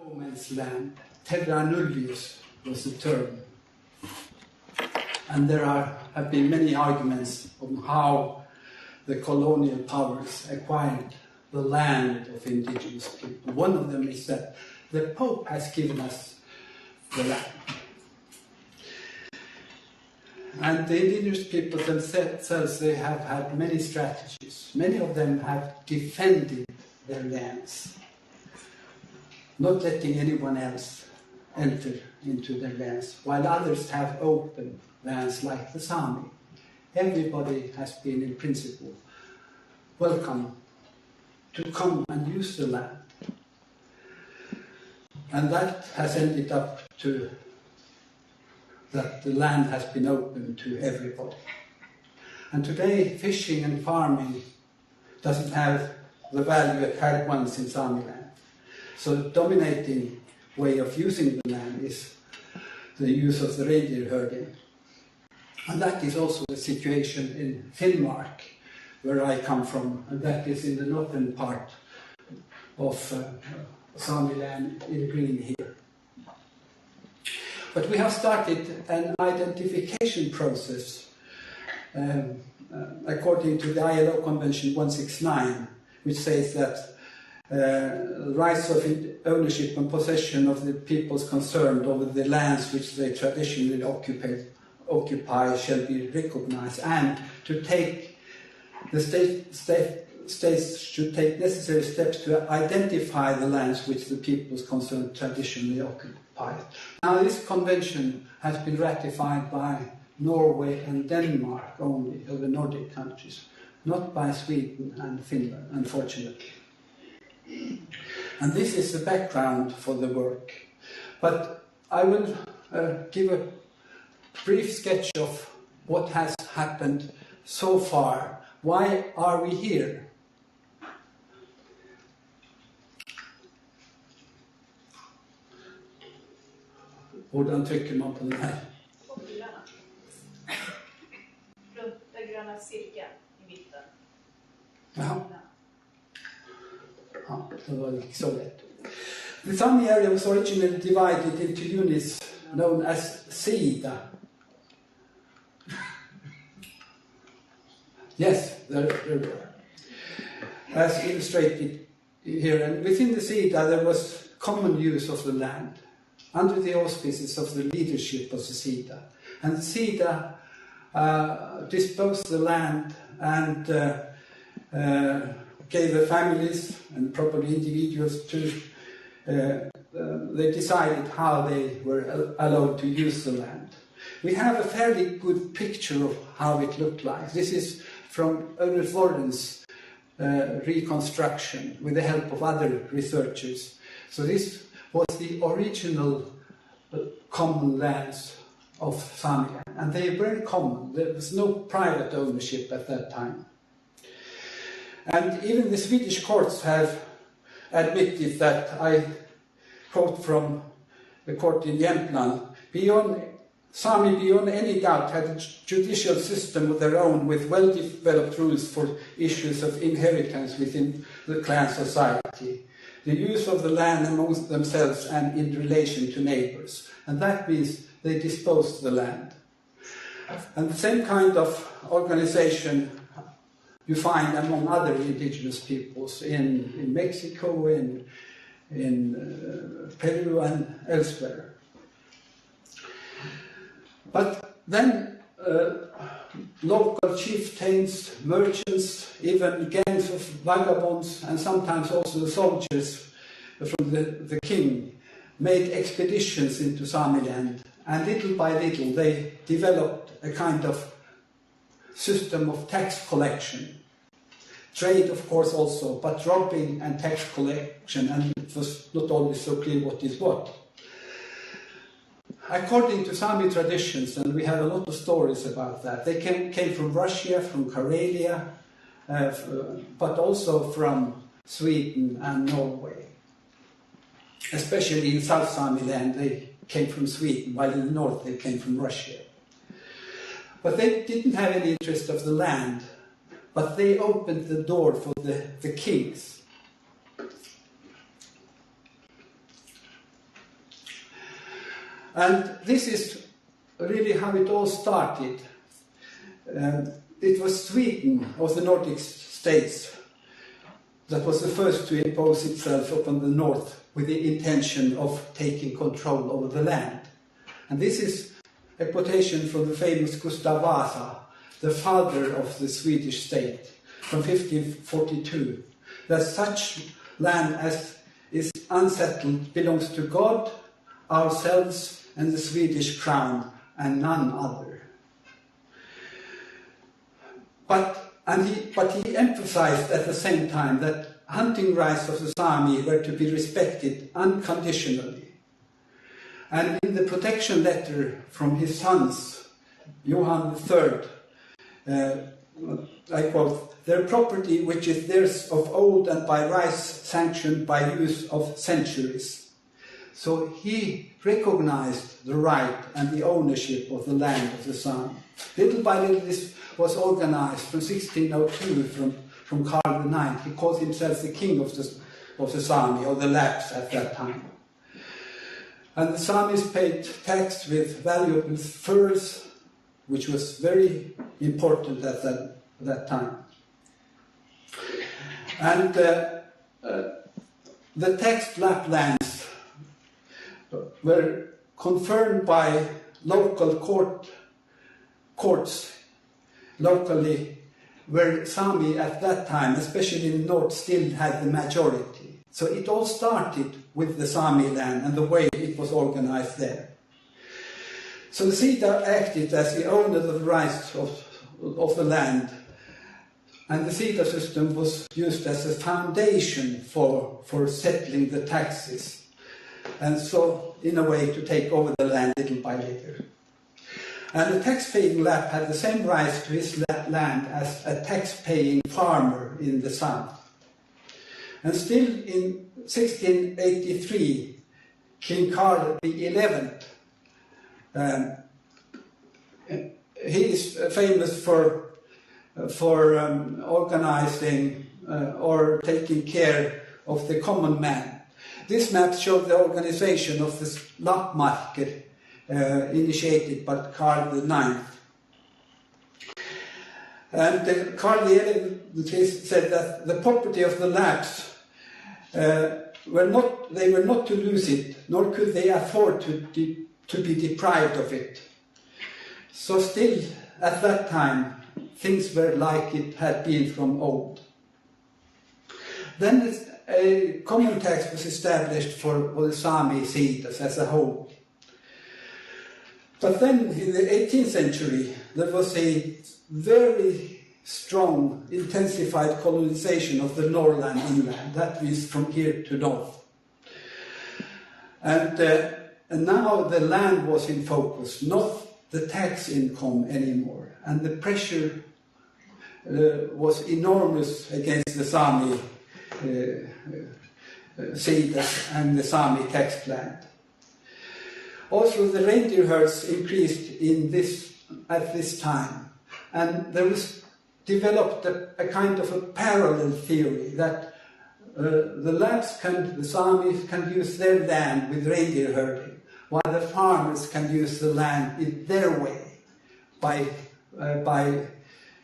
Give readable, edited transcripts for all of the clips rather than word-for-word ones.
no man's land. Terra nullius was the term. And there have been many arguments on how the colonial powers acquired the land of indigenous people. One of them is that the Pope has given us the land. And the indigenous people themselves, they have had many strategies. Many of them have defended their lands, not letting anyone else enter into their lands, while others have open lands like the Sami. Everybody has been, in principle, welcome to come and use the land. And that has ended up to that the land has been open to everybody. And today, fishing and farming doesn't have the value it had once in Sami land. So the dominating way of using the land is the use of the reindeer herding. And that is also the situation in Finnmark, where I come from, and that is in the northern part of Sami land in green here. But we have started an identification process according to the ILO Convention 169, which says that rights of ownership and possession of the peoples concerned over the lands which they traditionally occupy shall be recognized, and to take the states should take necessary steps to identify the lands which the peoples concerned traditionally occupy. Now this convention has been ratified by Norway and Denmark only, of the Nordic countries, not by Sweden and Finland, unfortunately. And this is the background for the work. But I will give a brief sketch of what has happened so far. Why are we here? Hvordan trycker man på den här? På pilarna. Runt den gröna cirkeln i mitten. Jaha. Ja, det var inte så lätt. The Sami area was originally divided into units known as Sida. Yes, there were. As illustrated here, and within the Sida there was common use of the land, under the auspices of the leadership of the Sida. And the Sida disposed the land and gave the families and probably individuals to, they decided how they were allowed to use the land. We have a fairly good picture of how it looked like. This is from Ernest Warren's reconstruction with the help of other researchers. So this was the original common lands of Sami, and they were very common. There was no private ownership at that time. And even the Swedish courts have admitted that, I quote from the court in Jämtland, Sami beyond any doubt had a judicial system of their own with well-developed rules for issues of inheritance within the clan society, the use of the land amongst themselves and in relation to neighbors. And that means they disposed the land. And the same kind of organization you find among other indigenous peoples in Mexico, in Peru and elsewhere. But then local chieftains, merchants, even gangs of vagabonds, and sometimes also the soldiers from the king made expeditions into Sami land, and little by little they developed a kind of system of tax collection. Trade, of course, also, but robbing and tax collection, and it was not always so clear what is what. According to Sami traditions, and we have a lot of stories about that, they came from Russia, from Karelia, but also from Sweden and Norway. Especially in South Sami land, they came from Sweden, while in the north they came from Russia. But they didn't have any interest of the land, but they opened the door for the kings. And this is really how it all started. It was Sweden, of the Nordic states, that was the first to impose itself upon the north with the intention of taking control over the land. And this is a quotation from the famous Gustav Vasa, the father of the Swedish state, from 1542, that such land as is unsettled belongs to God, ourselves, and the Swedish crown, and none other. But he emphasized at the same time that hunting rights of the Sami were to be respected unconditionally. And in the protection letter from his sons, Johan III, I quote, "Their property which is theirs of old and by rights sanctioned by use of centuries." So he recognized the right and the ownership of the land of the Sami. Little by little this was organized from 1602 from Karl IX. He called himself the king of the Sami, or the Lapps at that time. And the Samis paid tax with valuable furs, which was very important at that time. And the taxed Laplands were confirmed by local courts locally, where Sami at that time, especially in the north, still had the majority. So it all started with the Sami land and the way it was organized there. So the Sida acted as the owner of the rights of the land, and the Sida system was used as a foundation for settling the taxes, and so in a way to take over the land little by little. And the tax-paying Lapp had the same rights to his land as a tax-paying farmer in the south. And still in 1683, King Karl XI, he is famous for organizing or taking care of the common man. This map shows the organization of the Lappmarker, initiated by Karl IX. And Karl XI said that the property of the Lapps they were not to lose it, nor could they afford to be deprived of it. So still, at that time, things were like it had been from old. Then a common tax was established for the Sami Sidas as a whole. But then, in the 18th century, there was a very strong, intensified colonization of the Norrland inland, that is from here to north. And now the land was in focus, not the tax income anymore. And the pressure was enormous against the Sami Sidas and the Sami tax land. Also, the reindeer herds increased at this time, and there was developed a kind of a parallel theory that the Samis can use their land with reindeer herding, while the farmers can use the land in their way by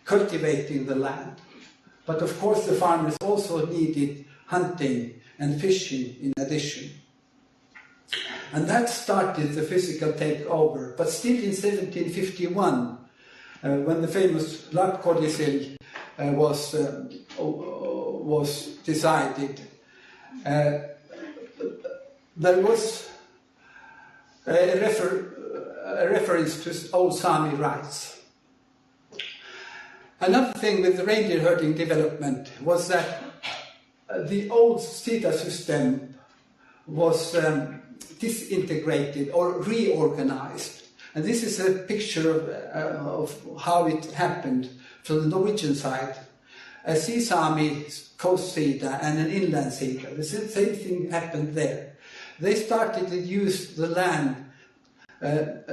cultivating the land. But of course, the farmers also needed hunting and fishing in addition. And that started the physical takeover. But still in 1751, when the famous Lapp Codicil was decided, there was a reference to old Sami rights. Another thing with the reindeer herding development was that the old Sida system was disintegrated or reorganized. And this is a picture of how it happened from the Norwegian side. A sea Sami coast Sida and an inland Sida. The same thing happened there. They started to use the land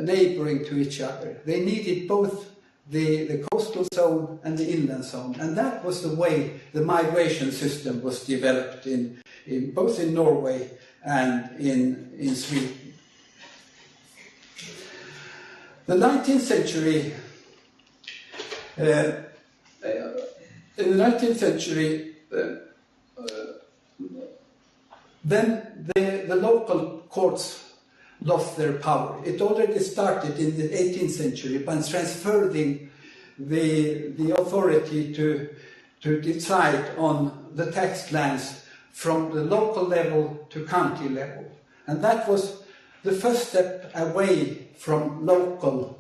neighboring to each other. They needed both the coastal zone and the inland zone. And that was the way the migration system was developed both in Norway and in Sweden. The 19th century, in the 19th century, then the local courts lost their power. It already started in the 18th century by transferring the authority to decide on the tax lands from the local level to county level. And that was the first step away from local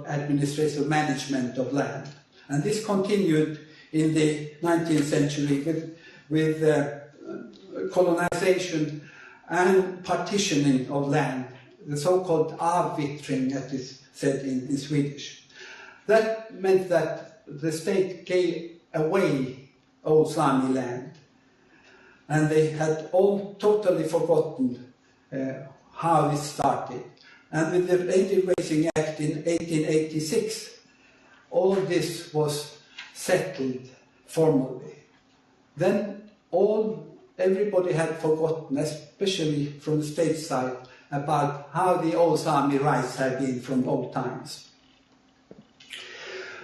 administrative management of land. And this continued in the 19th century with colonization and partitioning of land, the so-called avvittring, as is said in Swedish. That meant that the state gave away old Sami land, and they had all totally forgotten how it started. And with the Reindeer Racing Act in 1886, all this was settled formally. Then everybody had forgotten, especially from the state side, about how the old Sami rights had been from old times.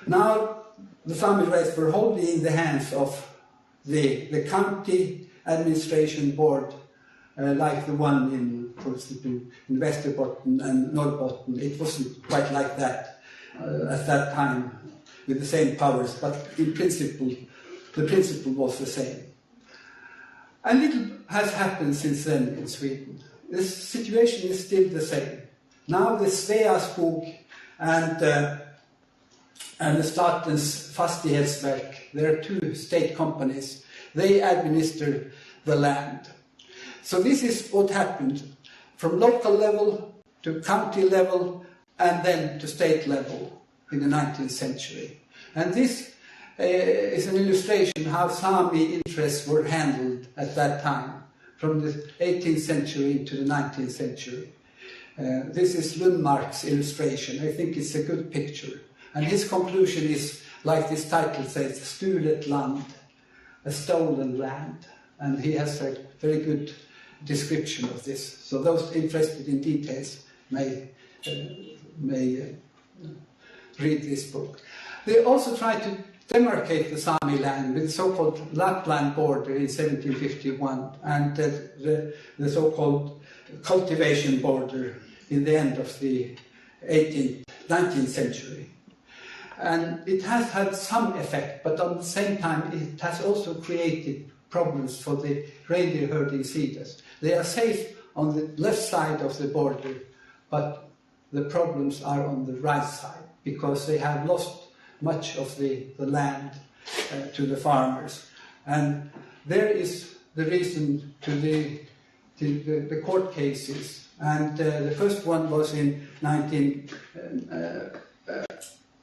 Now, the Sami rights were wholly in the hands of the county administration board, like the one in, for example, in Västerbotten and Norrbotten. It wasn't quite like that at that time, with the same powers, but in principle, the principle was the same. And little has happened since then in Sweden. The situation is still the same. Now the Sveaskog and the Statens Fastighetsverk, there are two state companies, they administer the land. So this is what happened from local level to county level and then to state level in the 19th century. And this is an illustration how Sami interests were handled at that time, from the 18th century to the 19th century. This is Lundmark's illustration. I think it's a good picture. And his conclusion is, like this title says, Stulet land, a stolen land. And he has a very good description of this. So those interested in details may read this book. They also tried to demarcate the Sami land with the so-called Lapland border in 1751 and the so-called cultivation border in the end of the 19th century. And it has had some effect, but at the same time it has also created problems for the reindeer herding seeders. They are safe on the left side of the border, but the problems are on the right side because they have lost much of the land to the farmers. And there is the reason to the court cases. And the first one was in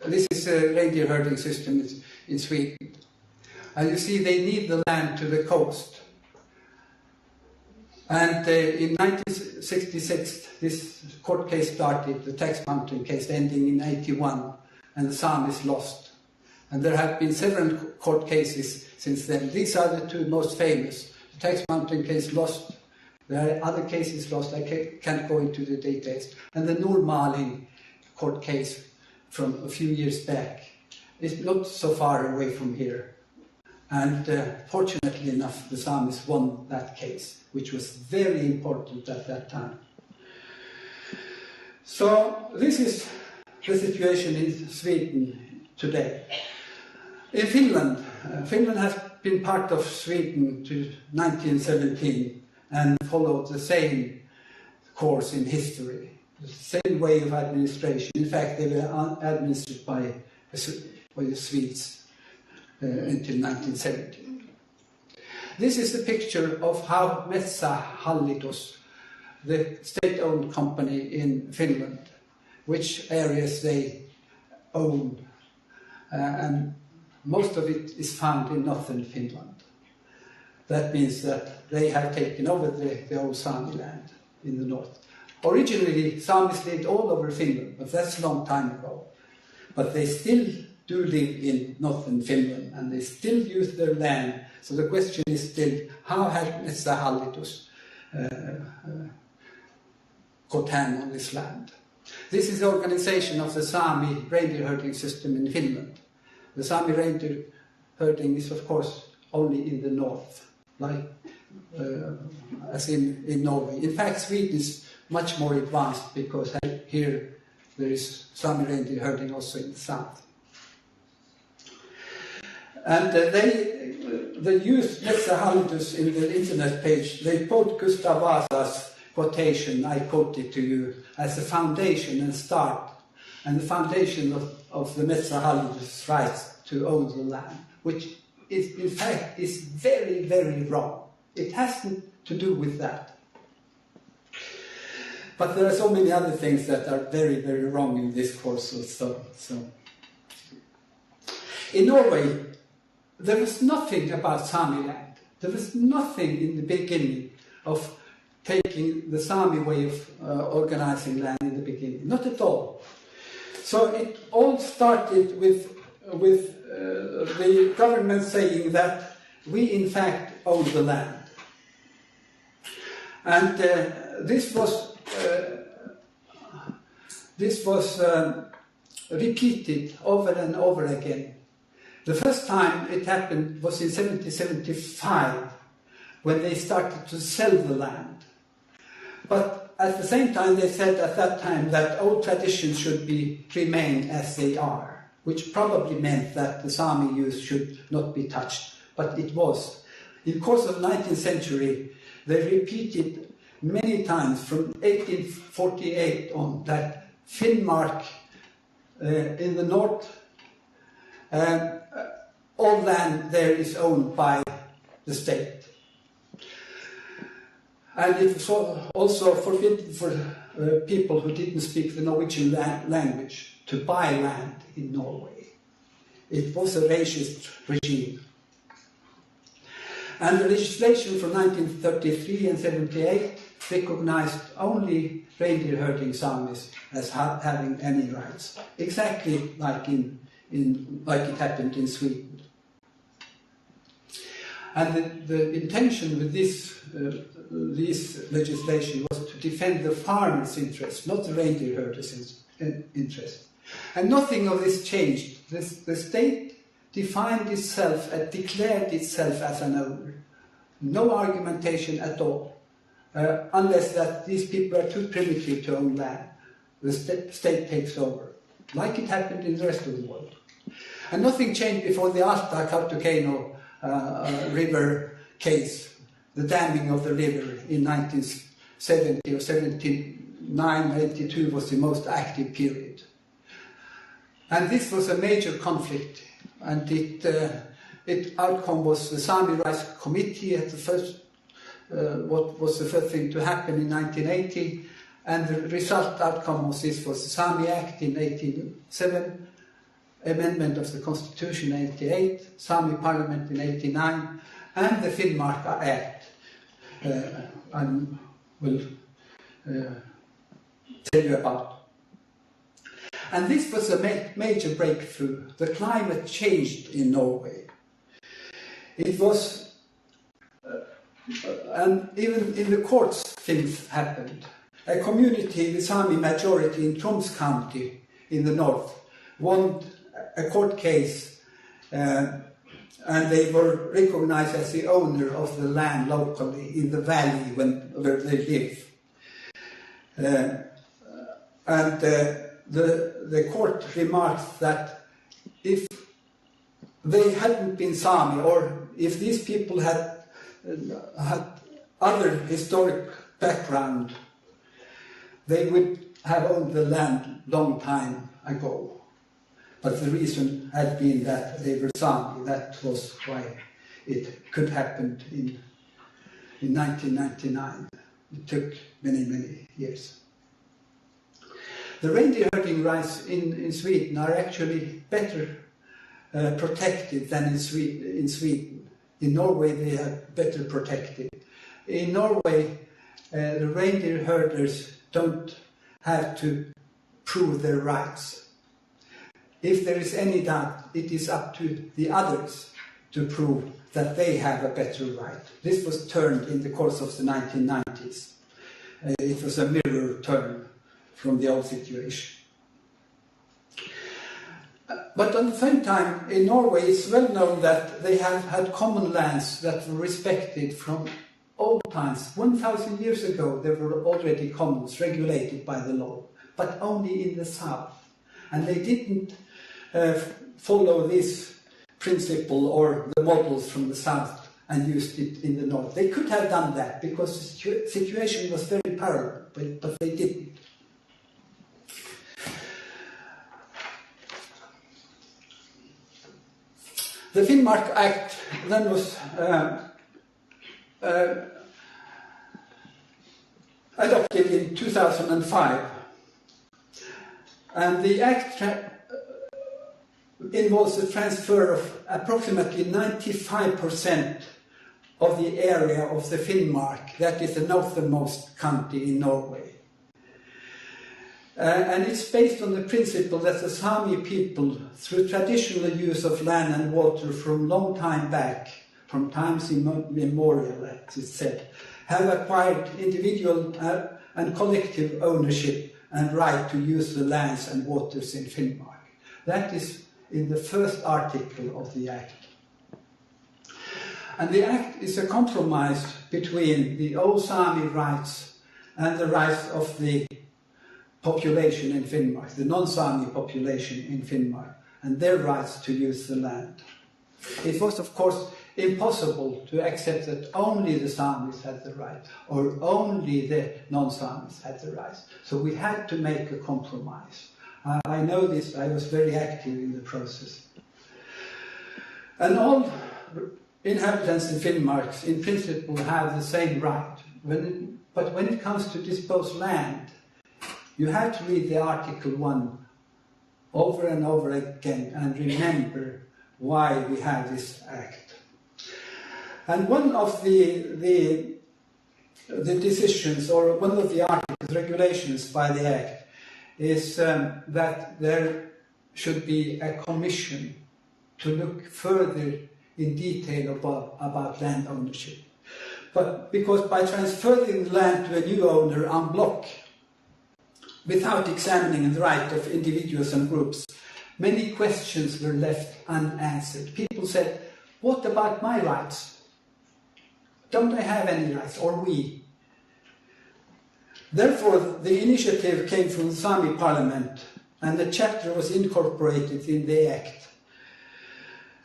this is a reindeer herding system in Sweden. And you see they need the land to the coast. And in 1966, this court case started, the Tax Mountain case ending in 81, and the Samis lost. And there have been several court cases since then. These are the two most famous. The Tax Mountain case lost. There are other cases lost. I can't go into the details. And the Nordmaling court case from a few years back is not so far away from here. And fortunately enough, the Samis won that case, which was very important at that time. So this is the situation in Sweden today. In Finland, Finland has been part of Sweden to 1917 and followed the same course in history, the same way of administration. In fact, they were administered by the Swedes until 1970. This is the picture of how Metsähallitus, the state-owned company in Finland, which areas they own. And most of it is found in northern Finland. That means that they have taken over the old Sami land in the north. Originally, Samis lived all over Finland, but that's a long time ago. But they still do live in northern Finland, and they still use their land. So the question is still, how had Metsähallitus Khotan on this land. This is the organization of the Sami reindeer herding system in Finland. The Sami reindeer herding is, of course, only in the north, like as in Norway. In fact, Sweden is much more advanced because here there is Sami reindeer herding also in the south. And they use Metsähallitus in the internet page. They quote Gustav Vasa's quotation, I quote it to you, as the foundation and start, and the foundation of the Metsähallitus rights to own the land, which is, in fact, is very, very wrong. It hasn't to do with that. But there are so many other things that are very, very wrong in this course also. So. In Norway, there was nothing about Sami land. There was nothing in the beginning of taking the Sami way of organizing land in the beginning. Not at all. So it all started with the government saying that we in fact own the land. And this was repeated over and over again. The first time it happened was in 1775, when they started to sell the land. But at the same time, they said at that time that old traditions should remain as they are, which probably meant that the Sami youth should not be touched. But it was. In the course of the 19th century, they repeated many times from 1848 on that Finnmark in the north, all land there is owned by the state. And it was also forbidden for people who didn't speak the Norwegian language to buy land in Norway. It was a racist regime. And the legislation from 1933 and 78 recognized only reindeer herding Samis as having any rights, exactly like like it happened in Sweden. And the intention with this legislation was to defend the farmers' interests, not the reindeer herders' interests. And nothing of this changed. The state defined itself and declared itself as an owner. No argumentation at all, unless that these people are too primitive to own land. The state takes over, like it happened in the rest of the world. And nothing changed before the Alta-Kautokeino river case, the damming of the river in 1970 or 79, 82 was the most active period. And this was a major conflict, and its outcome was the Sami Rights Committee at the first, what was the first thing to happen in 1980, and the result outcome was this was the Sami Act in 1987, amendment of the Constitution in 88, Sami Parliament in 89, and the Finnmark Act. I will tell you about. And this was a major breakthrough. The climate changed in Norway. It was, and even in the courts things happened. A community, the Sami majority in Troms County in the north, won a court case and they were recognized as the owner of the land locally in the valley where they live. And the court remarked that if they hadn't been Sami, or if these people had other historic background, they would have owned the land long time ago. But the reason had been that they were Sami. That was why it could happen in 1999. It took many, many years. The reindeer herding rights in Sweden are actually better protected than in Sweden. In Norway they are better protected. In Norway the reindeer herders don't have to prove their rights. If there is any doubt, it is up to the others to prove that they have a better right. This was turned in the course of the 1990s. it was a mirror turn from the old situation. But at the same time, in Norway, it's well known that they have had common lands that were respected from old times. 1,000 years ago, there were already commons regulated by the law, but only in the south. And they didn't follow this principle or the models from the south and used it in the north. They could have done that because the situation was very parallel, but they didn't. The Finnmark Act then was adopted in 2005, and the Act involves the transfer of approximately 95% of the area of the Finnmark, that is the northernmost county in Norway. And it's based on the principle that the Sami people, through traditional use of land and water from long time back, from times immemorial, as it said, have acquired individual and collective ownership and right to use the lands and waters in Finnmark. That is in the first article of the Act. And the Act is a compromise between the old Sami rights and the rights of the population in Finnmark, the non-Sami population in Finnmark, and their rights to use the land. It was, of course, impossible to accept that only the Samis had the right, or only the non-Samis had the rights. So we had to make a compromise. I know this, I was very active in the process. And all inhabitants in Finnmark, in principle, have the same right. But when it comes to dispose land, you have to read the Article 1 over and over again and remember why we have this Act. And one of the decisions, or one of the articles, regulations by the Act, is that there should be a commission to look further in detail about land ownership. But because by transferring the land to a new owner en bloc, without examining the right of individuals and groups, many questions were left unanswered. People said, what about my rights? Don't I have any rights, or we? Therefore, the initiative came from the Sami parliament, and the chapter was incorporated in the Act,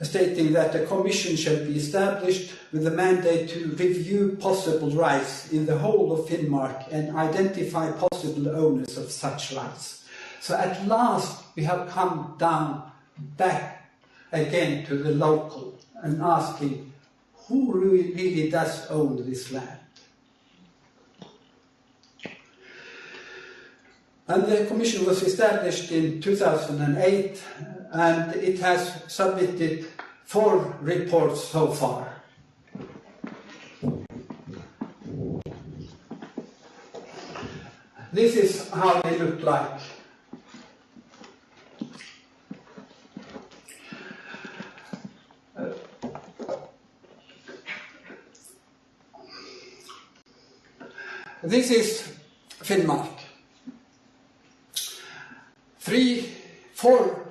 stating that a commission shall be established with the mandate to review possible rights in the whole of Finnmark and identify possible owners of such rights. So at last we have come down back again to the local and asking, who really does own this land? And the commission was established in 2008, and it has submitted 4 reports so far. This is how they look like. This is Finnmark. 3-4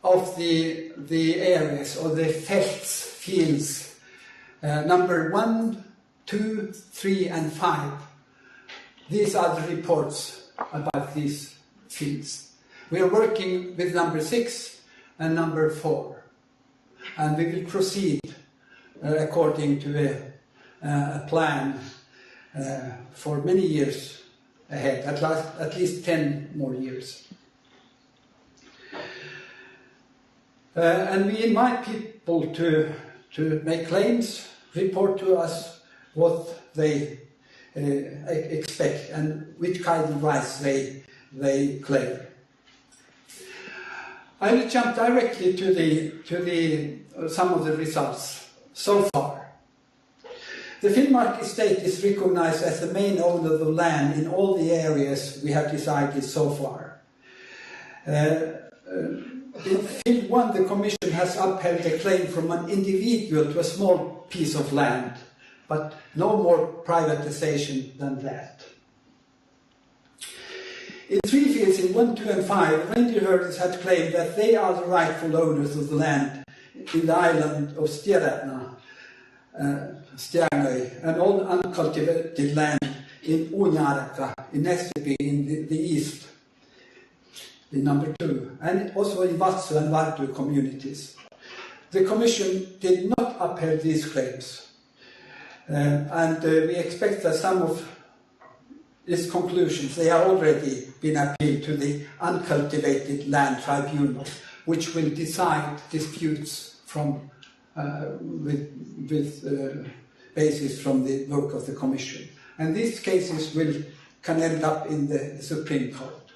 of the areas, or the fields, number 1, 2, 3, and 5. These are the reports about these fields. We are working with number 6 and number 4, and we will proceed according to a plan for many years ahead, at least 10 more years. And we invite people to make claims, report to us what they expect and which kind of rights they claim. I will jump directly to some of the results so far. The Finnmark estate is recognized as the main owner of the land in all the areas we have decided so far. In Field 1, the Commission has upheld a claim from an individual to a small piece of land, but no more privatization than that. In 3 fields, in 1, 2 and 5, reindeer herders had claimed that they are the rightful owners of the land in the island of Stjärna, and all uncultivated land in Umeå, in Näsby, in the east, the number 2, and also in Vatsö and Vartu communities. The Commission did not uphold these claims, and we expect that some of its conclusions, they are already been appealed to the Uncultivated Land Tribunal, which will decide disputes from with basis from the work of the Commission. And these cases can end up in the Supreme Court.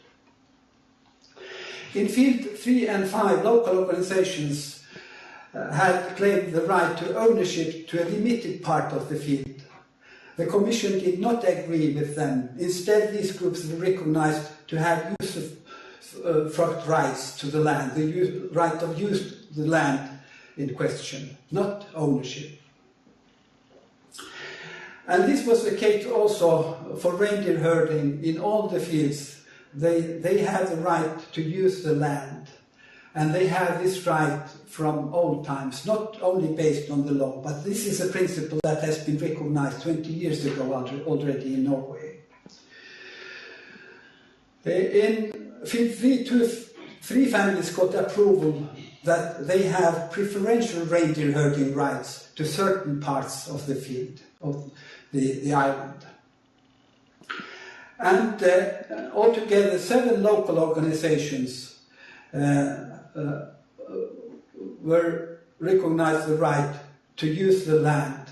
In field 3 and 5, local organizations had claimed the right to ownership to a limited part of the field. The Commission did not agree with them. Instead, these groups were recognized to have usufruct rights to the land, the right of use to the land in question, not ownership. And this was the case also for reindeer herding in all the fields. They have the right to use the land, and they have this right from old times, not only based on the law, but this is a principle that has been recognized 20 years ago already in Norway. In field 3, 3 families got approval that they have preferential reindeer herding rights to certain parts of the field, of the island. And altogether 7 local organizations were recognized the right to use the land,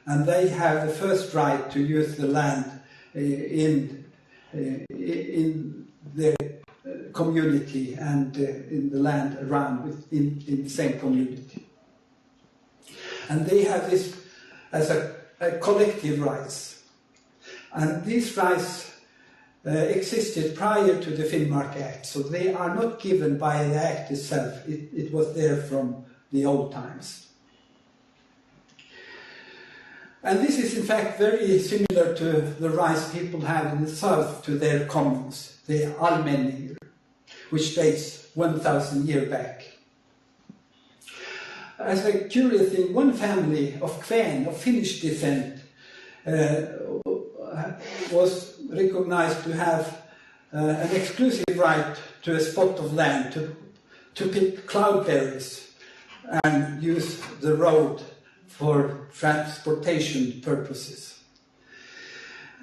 and they have the first right to use the land in their community and in the land around in the same community. And they have this as a collective rights. And these rights existed prior to the Finnmark Act, so they are not given by the Act itself. It was there from the old times. And this is in fact very similar to the rights people have in the south to their commons, the Allmenningar, which dates 1,000 years back. As a curious thing, one family of Kven, of Finnish descent, was recognized to have an exclusive right to a spot of land to pick cloudberries and use the road for transportation purposes.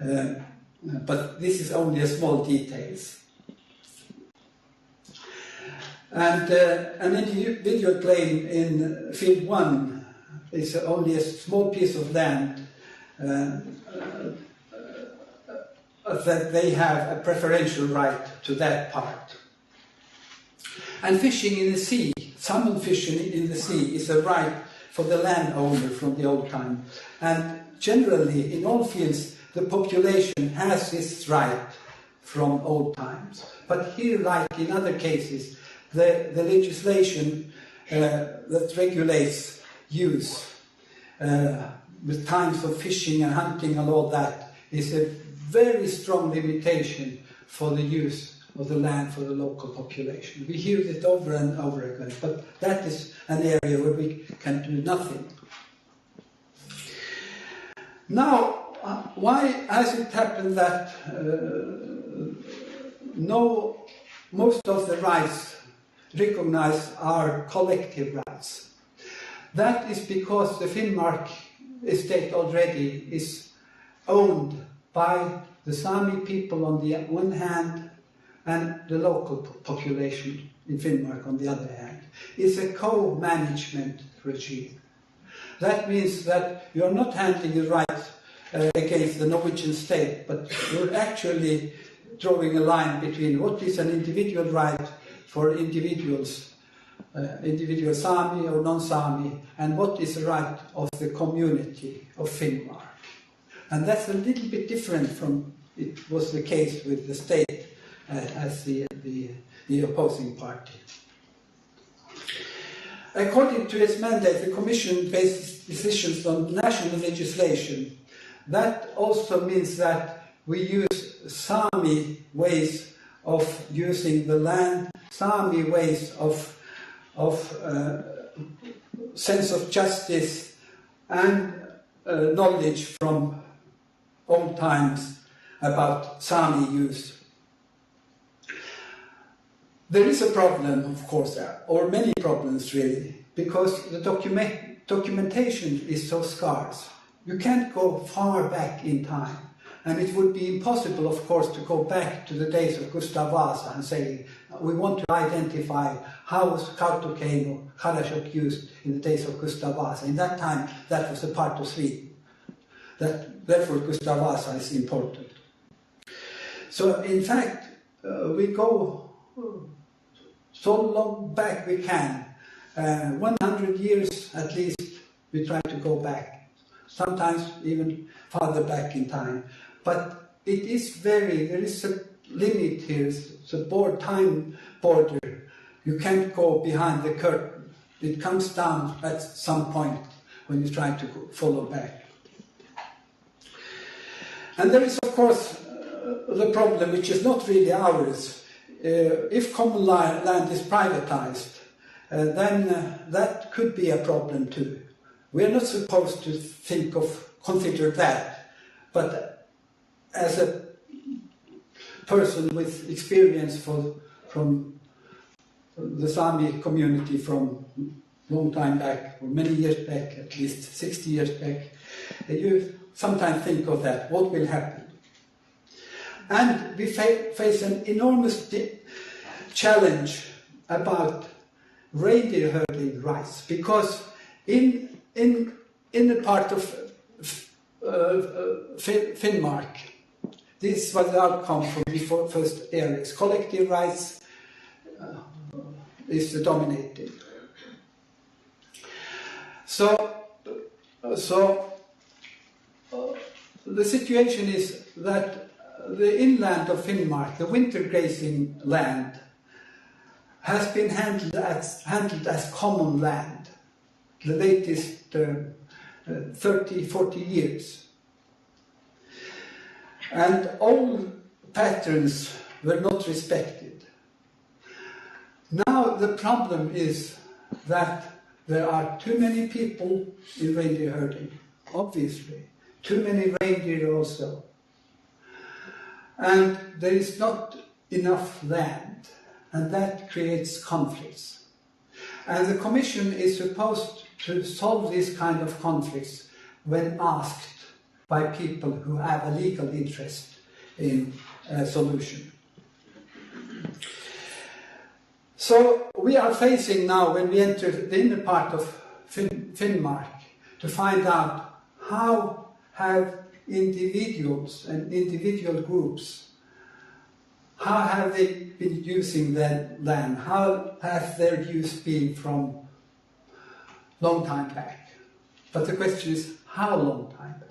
But this is only a small details. And an individual claim in field 1 is only a small piece of land that they have a preferential right to that part. And fishing in the sea, salmon fishing in the sea, is a right for the landowner from the old time. And generally, in all fields, the population has this right from old times. But here, like in other cases, the legislation that regulates use with times of fishing and hunting and all that is a very strong limitation for the use of the land for the local population. We hear it over and over again, but that is an area where we can do nothing. Now, why has it happened that most of the rights recognized are collective rights? That is because the Finnmark estate already is owned by the Sami people on the one hand and the local population in Finnmark on the other hand. It's a co-management regime. That means that you are not handling the rights against the Norwegian state, but you're actually drawing a line between what is an individual right for individuals, individual Sami or non-Sami, and what is the right of the community of Finnmark. And that's a little bit different from it was the case with the state as the opposing party. According to its mandate, the Commission bases decisions on national legislation. That also means that we use Sami ways of using the land, Sami ways of sense of justice and knowledge from old times about Sami use. There is a problem, of course, or many problems really, because the documentation is so scarce. You can't go far back in time. And it would be impossible, of course, to go back to the days of Gustav Vasa and say, we want to identify how was Kautokeino or Karasjok used in the days of Gustav Vasa. In that time, that was a part of Sweden. Therefore, Gustav Vasa is important. So, in fact, we go so long back we can. 100 years at least, we try to go back. Sometimes even farther back in time. But it is there is a limit here, it's a time border. You can't go behind the curtain. It comes down at some point when you try to follow back. And there is, of course, the problem, which is not really ours. If common land is privatized, then that could be a problem too. We are not supposed to consider that, but as a person with experience from the Sami community from long time back, or many years back, at least 60 years back, you sometimes think of that, what will happen? And we face an enormous challenge about reindeer herding rights, because in the part of Finnmark, this was the outcome from the first areas. Collective rights is dominating. So the situation is that the inland of Finnmark, the winter grazing land, has been handled as common land the latest 30, 40 years. And old patterns were not respected. Now the problem is that there are too many people in reindeer herding, obviously. Too many reindeer also. And there is not enough land, and that creates conflicts. And the Commission is supposed to solve these kind of conflicts when asked by people who have a legal interest in a solution. So we are facing now, when we enter the inner part of Finnmark, to find out how have individuals and individual groups, how have they been using their land? How has their use been from long time back? But the question is, how long time back?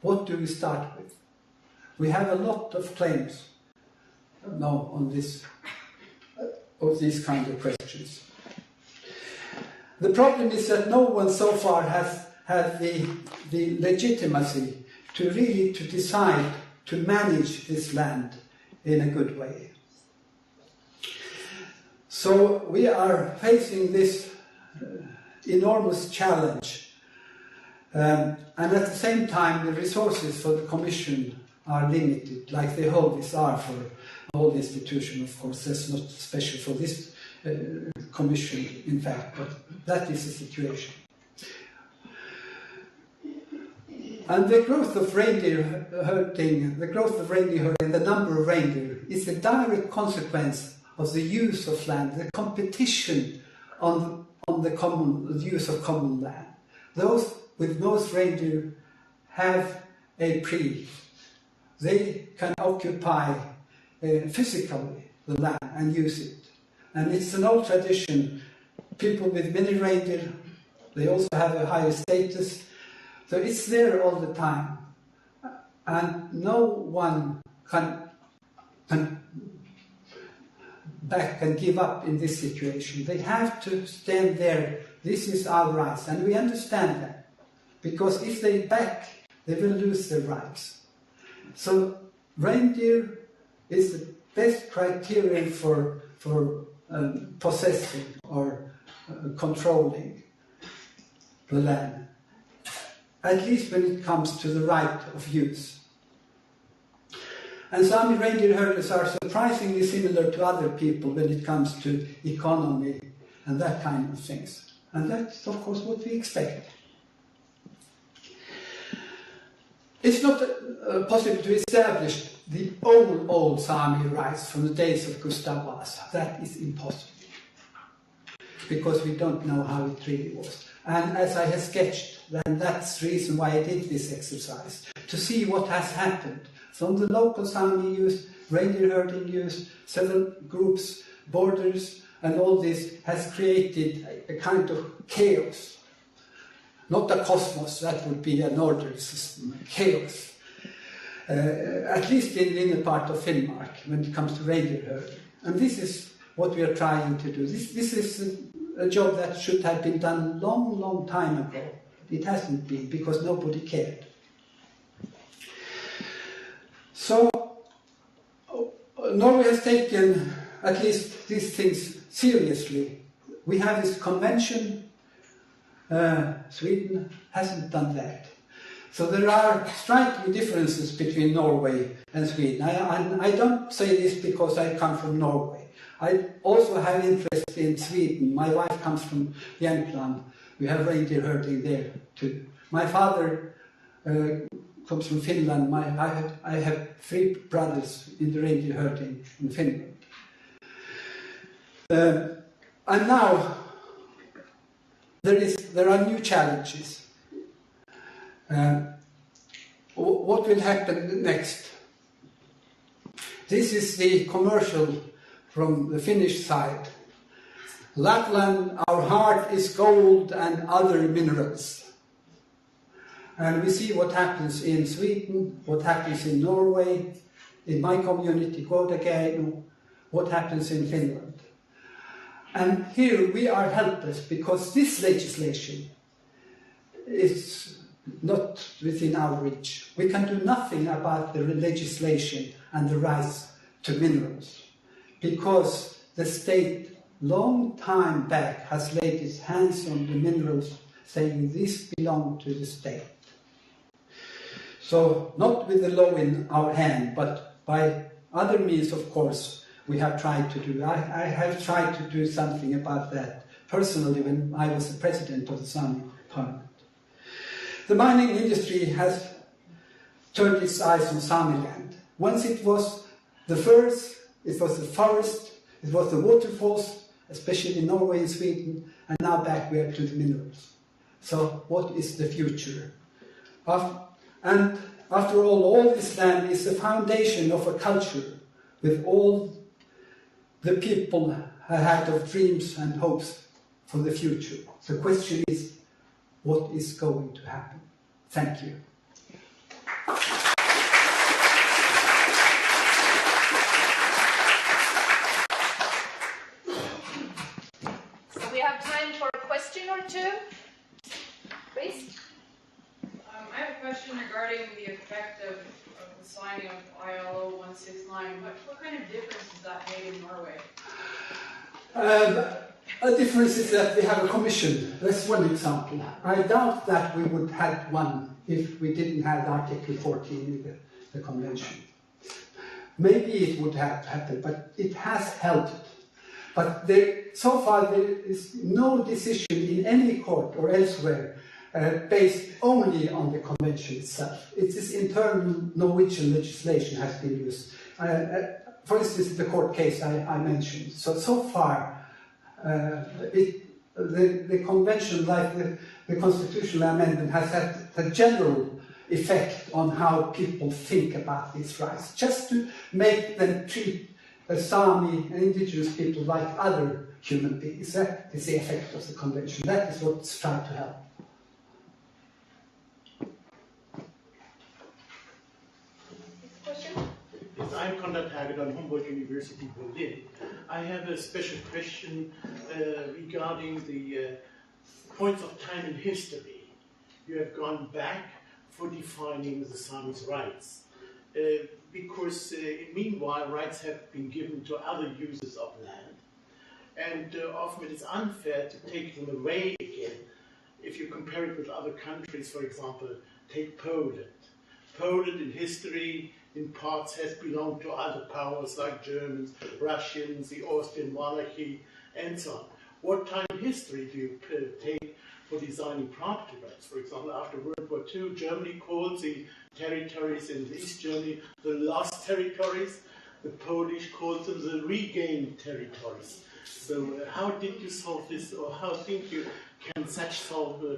What do we start with? We have a lot of claims now on this, of these kind of questions. The problem is that no one so far has had the legitimacy to really to decide to manage this land in a good way. So we are facing this enormous challenge, and at the same time the resources for the Commission are limited, like they always are for the whole institution, of course. That's not special for this Commission, in fact, but that is the situation. And the growth of reindeer herding, the number of reindeer, is a direct consequence of the use of land, the competition on the use of common land. Those with most reindeer have a pre. They can occupy physically the land and use it. And it's an old tradition. People with many reindeer, they also have a higher status. So it's there all the time. And no one can back and give up in this situation. They have to stand there. This is our rights. And we understand that. Because if they back, they will lose their rights. So reindeer is best criterion for possessing or controlling the land, at least when it comes to the right of use. And Sami reindeer herders are surprisingly similar to other people when it comes to economy and that kind of things. And that's, of course, what we expect. It's not possible to establish the old Sami rights from the days of Gustav Vasa. That is impossible, because we don't know how it really was. And as I have sketched, then that's the reason why I did this exercise, to see what has happened from the local Sami use, reindeer herding use, several groups, borders, and all this has created a kind of chaos. Not a cosmos, that would be an ordered system, chaos. At least in the inner part of Finnmark, when it comes to reindeer herding. And this is what we are trying to do. This is a job that should have been done long time ago. It hasn't been, because nobody cared. So, Norway has taken at least these things seriously. We have this convention. Sweden hasn't done that. So there are striking differences between Norway and Sweden. I don't say this because I come from Norway. I also have interest in Sweden. My wife comes from Jämtland. We have reindeer herding there too. My father comes from Finland. I have 3 brothers in the reindeer herding in Finland. And now there are new challenges. What will happen next? This is the commercial from the Finnish side. Lapland, our heart is gold and other minerals. And we see what happens in Sweden, what happens in Norway, in my community, Kotakeino, what happens in Finland. And here we are helpless, because this legislation is not within our reach. We can do nothing about the legislation and the rights to minerals, because the state long time back has laid its hands on the minerals, saying this belongs to the state. So not with the law in our hand, but by other means, of course, we have tried to do. I have tried to do something about that personally when I was the president of the Sami Parliament. The mining industry has turned its eyes on Sami land. Once it was the furs, it was the forest, it was the waterfalls, especially in Norway and Sweden, and now back we are to the minerals. So what is the future? And after all this land is the foundation of a culture with all the people had of dreams and hopes for the future. The question is, what is going to happen? Thank you. So we have time for a question or two. Please. I have a question regarding the effect of the signing of ILO 169. What kind of difference has that made in Norway? A difference is that we have a commission. That's one example. I doubt that we would have one if we didn't have Article 14 in the convention. Maybe it would have happened, but it has helped. But so far there is no decision in any court or elsewhere based only on the convention itself. It is internal Norwegian legislation has been used. For instance, the court case I mentioned. So far, the convention, like the constitutional amendment, has had a general effect on how people think about these rights, just to make them treat Sami and indigenous people like other human beings. That is the effect of the convention. That is what's trying to help. Yes, I'm Konrad Hagedal, Humboldt University, Berlin. I have a special question regarding the points of time in history. You have gone back for defining the Sami's rights. because meanwhile rights have been given to other users of land, and often it is unfair to take them away again. If you compare it with other countries, for example, take Poland. Poland in history, in parts, has belonged to other powers like Germans, Russians, the Austrian monarchy, and so on. What time in history do you take for designing property rights? For example, after World War II, Germany called the territories in East Germany the lost territories. The Polish called them the regained territories. So how did you solve this, or how think you can such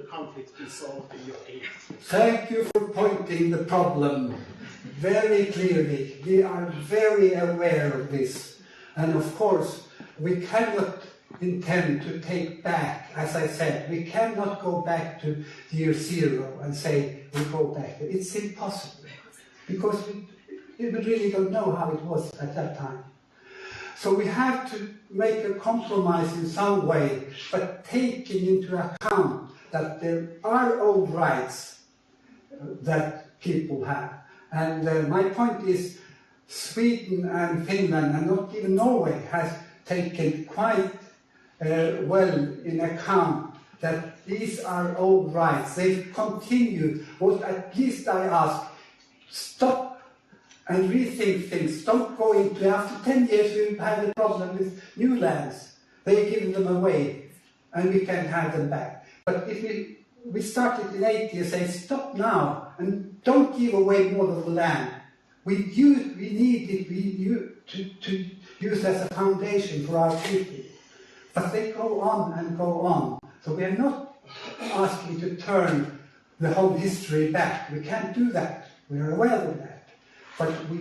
conflicts be solved in your case? Thank you for pointing the problem very clearly. We are very aware of this. And of course, we cannot intend to take back, as I said, we cannot go back to year zero and say we go back. It's impossible, because we really don't know how it was at that time. So we have to make a compromise in some way, but taking into account that there are old rights that people have. And my point is, Sweden and Finland, and not even Norway, has taken quite well in account that these are old rights. They've continued. What at least I ask, stop and rethink things. Don't go into, after 10 years we have a problem with new lands. They give them away and we can have them back. But if we started in 80 and say, stop now and don't give away more of the land. We need it to use as a foundation for our people. But they go on and go on. So we are not asking to turn the whole history back. We can't do that. We are aware of that. But we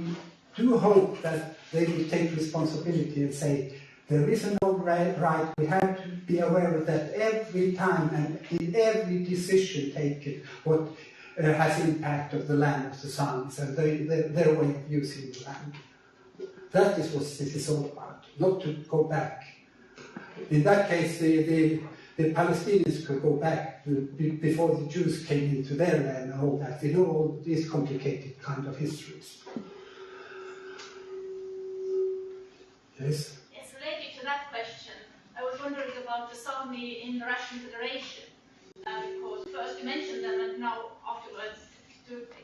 do hope that they will take responsibility and say, there is an old right, we have to be aware of that every time and in every decision taken, what has impact of the land of the sons and their way of using the land. That is what this is all about, not to go back. In that case, the Palestinians could go back before the Jews came into their land and all that. We know all these complicated kind of histories. Yes? Yes, related to that question, I was wondering about the Sami in the Russian Federation. Because first you mentioned them, and now afterwards,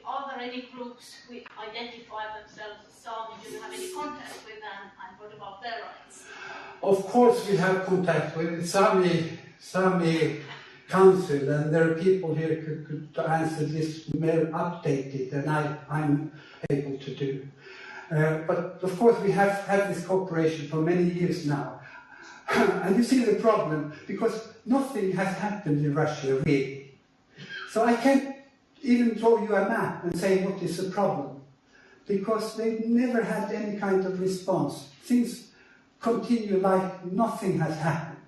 are there any groups who identify themselves as Sami? Do you have any contact with them, and what about their rights? Of course we have contact with the Sami Council, and there are people here who could answer this more updated than I'm able to do. But of course we have had this cooperation for many years now. And you see the problem, because nothing has happened in Russia really. So I can't even draw you a map and say what is the problem, because they've never had any kind of response. Things continue like nothing has happened.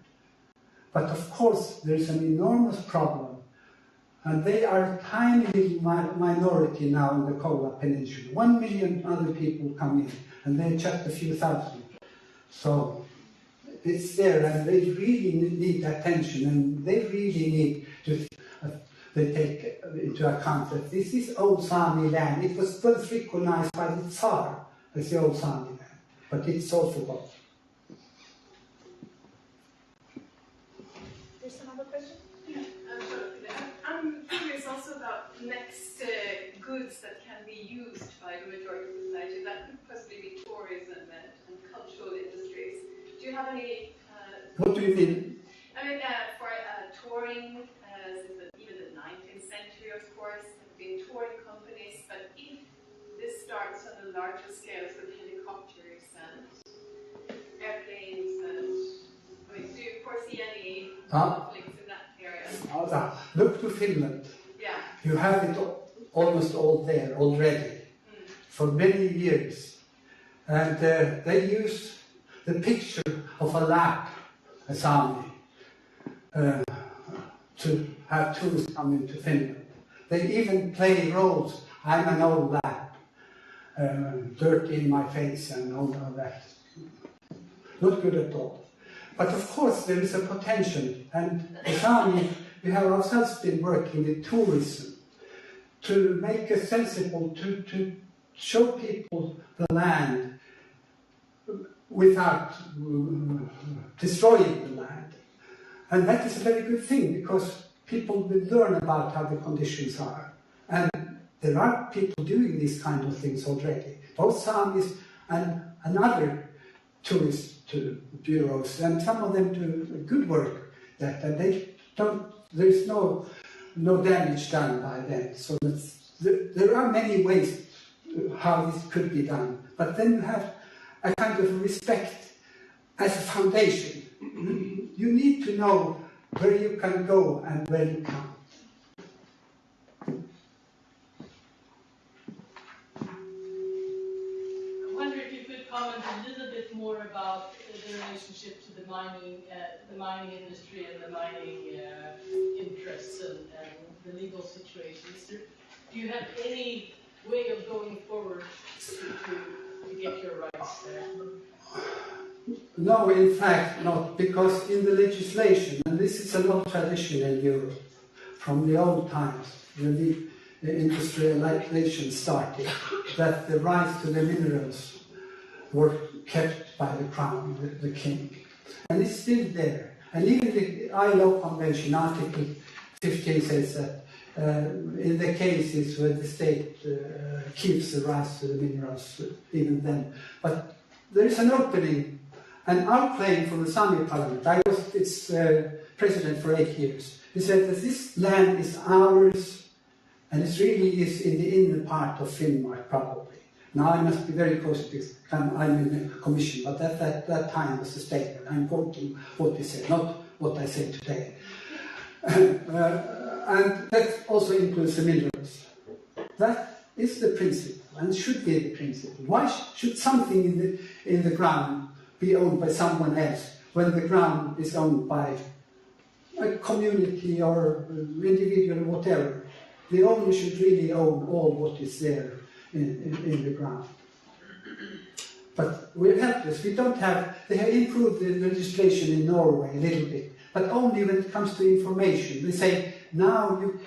But of course there is an enormous problem, and they are a tiny little minority now in the Kola Peninsula. 1 million other people come in, and they're just a few thousand. So it's there, and they really need attention, and they really need to take into account that this is old Sami land. It was first recognized by the Tsar as the old Sami land, but it's all forgotten. There's another question? I'm curious also about next goods that can be used by the majority of society. That could possibly be tourism and cultural industries. Do you have any... What do you mean? I mean, for touring, since even the 19th century, of course, there have been touring companies, but if this starts on a larger scale, so helicopters and airplanes and... I mean, do you foresee any conflicts in that area? Look to Finland. Yeah. You have it almost all there already for many years. And they use the picture of a lap, a Sami, to have tourists come into Finland. They even play roles. I'm an old lap, dirt in my face and all of that. Not good at all. But of course there is a potential, and the Sami, we have ourselves been working with tourism to make it sensible to show people the land without destroying the land. And that is a very good thing, because people will learn about how the conditions are. And there are people doing these kind of things already, both Samis and other tourist bureaus, and some of them do good work that, and they don't, there's no damage done by them. So there are many ways how this could be done, but then you have a kind of respect as a foundation. You need to know where you can go and where you can't. I wonder if you could comment a little bit more about the relationship to the mining industry and the mining interests and the legal situations. Do you have any way of going forward to get your rights there? No, in fact not, because in the legislation, and this is a long tradition in Europe, from the old times, when the industrialization started, that the rights to the minerals were kept by the crown, the king. And it's still there. And even the ILO Convention, Article 15 says that in the cases where the state keeps the rights to the minerals, even then. But there is an opening. And our claim from the Sami Parliament, I was its president for 8 years, he said that this land is ours, and it really is in the inner part of Finnmark, probably. Now I must be very cautious because I'm in the commission, but at that time was a statement. I'm quoting what he said, not what I say today. And that also includes the minerals. That is the principle, and should be the principle. Why should something in the ground be owned by someone else when the ground is owned by a community or individual or whatever? The owner should really own all what is there in the ground. But we're helpless. We don't have. They have improved the legislation in Norway a little bit, but only when it comes to information. They say now you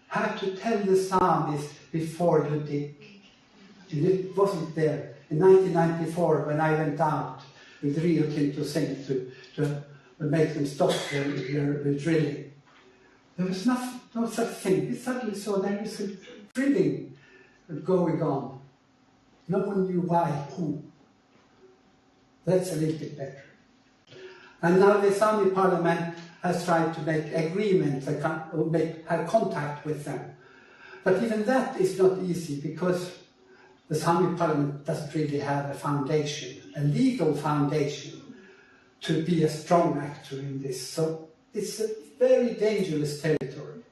have to tell the Samis before you dig. And it wasn't there in 1994 when I went out with Rio Tinto saying to make them stop their drilling. There was no such thing. We suddenly saw there was a drilling going on. No one knew why, who. That's a little bit better. And now the Sami Parliament has tried to make agreements, have contact with them. But even that is not easy, because the Sami Parliament doesn't really have a foundation, a legal foundation, to be a strong actor in this. So it's a very dangerous territory.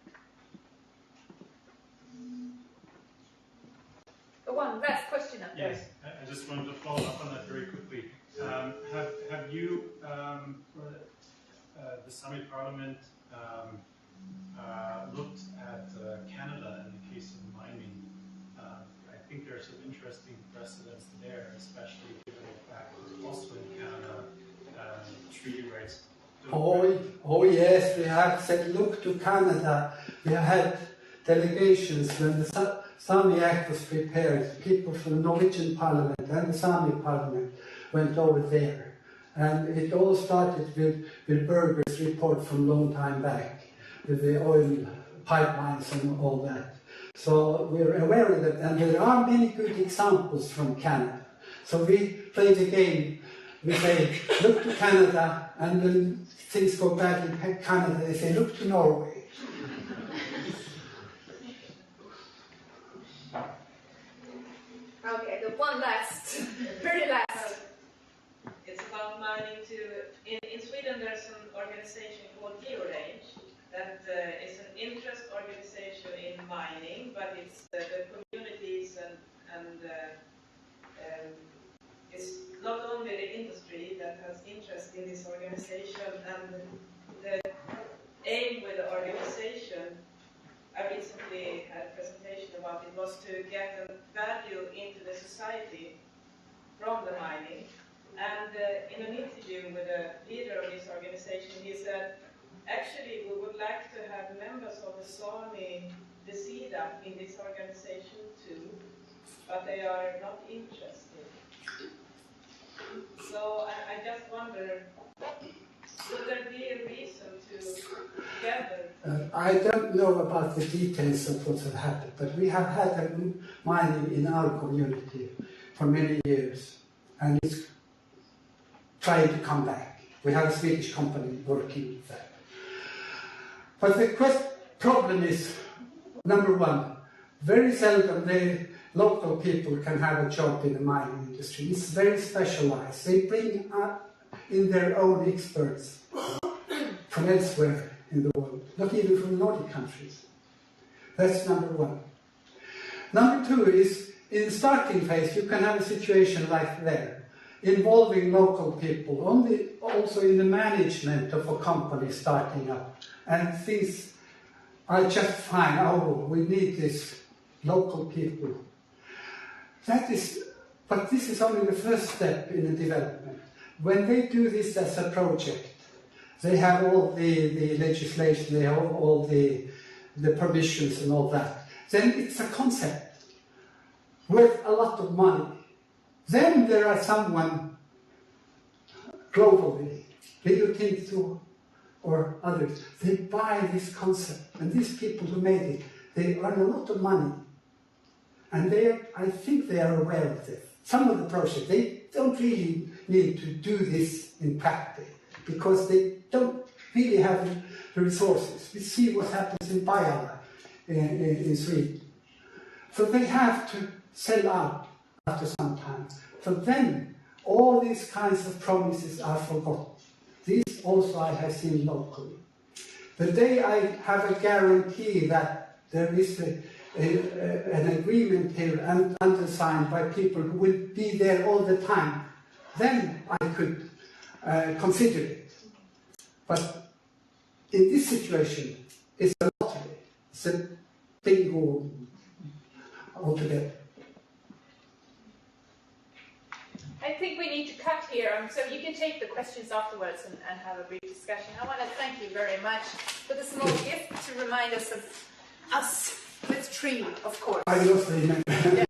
One last question up there. Yes, I just wanted to follow up on that very quickly. Have you, the Sami Parliament, looked at Canada in the case of mining? I think there are some interesting precedents there, especially given the fact that also in Canada, treaty rights. Oh yes, we have said look to Canada. We have had delegations when the Sami Act was prepared. People from the Norwegian Parliament and the Sami Parliament went over there. And it all started with Berger's report from a long time back, with the oil pipelines and all that. So we're aware of it, and there are many good examples from Canada. So we play the game. We say, look to Canada, and when things go bad in Canada, they say, look to Norway. Okay, the one last, very last. It's about mining in Sweden there's an organization called GeoRange that is an interest organization in mining, but it's the communities and it's not only the industry that has interest in this organization, and the aim with the organization, I recently had a presentation about it, was to get a value into the society from the mining. And in an interview with the leader of this organization, he said, actually we would like to have members of the Sami, the SIDA, in this organization too, but they are not interested. So I just wonder, would there be a reason to gather? I don't know about the details of what has happened, but we have had mining in our community for many years, and it's trying to come back. We have a Swedish company working with that. But the problem is, number one, very seldom the local people can have a job in the mining industry. It's very specialized. They bring in their own experts from elsewhere in the world, not even from Nordic countries. That's number one. Number two is, in the starting phase, you can have a situation like there, involving local people, also in the management of a company starting up. And things are just fine. Oh, we need this local people. But this is only the first step in the development. When they do this as a project, they have all the legislation, they have all the permissions and all that. Then it's a concept worth a lot of money. Then there are someone globally, Rio Tinto or others, they buy this concept, and these people who made it, they earn a lot of money. And I think they are aware of this. Some of the projects, they don't really need to do this in practice, because they don't really have the resources. We see what happens in Pajala in Sweden. So they have to sell out after some time. So then, all these kinds of promises are forgotten. These also I have seen locally. The day I have a guarantee that there is an agreement here and undersigned by people who will be there all the time, then I could consider it. But in this situation, it's a lottery. It's a bingo altogether. I think we need to cut here, so you can take the questions afterwards and have a brief discussion. I want to thank you very much for the small gift to remind us of us with tree, of course. I also remember. Yeah.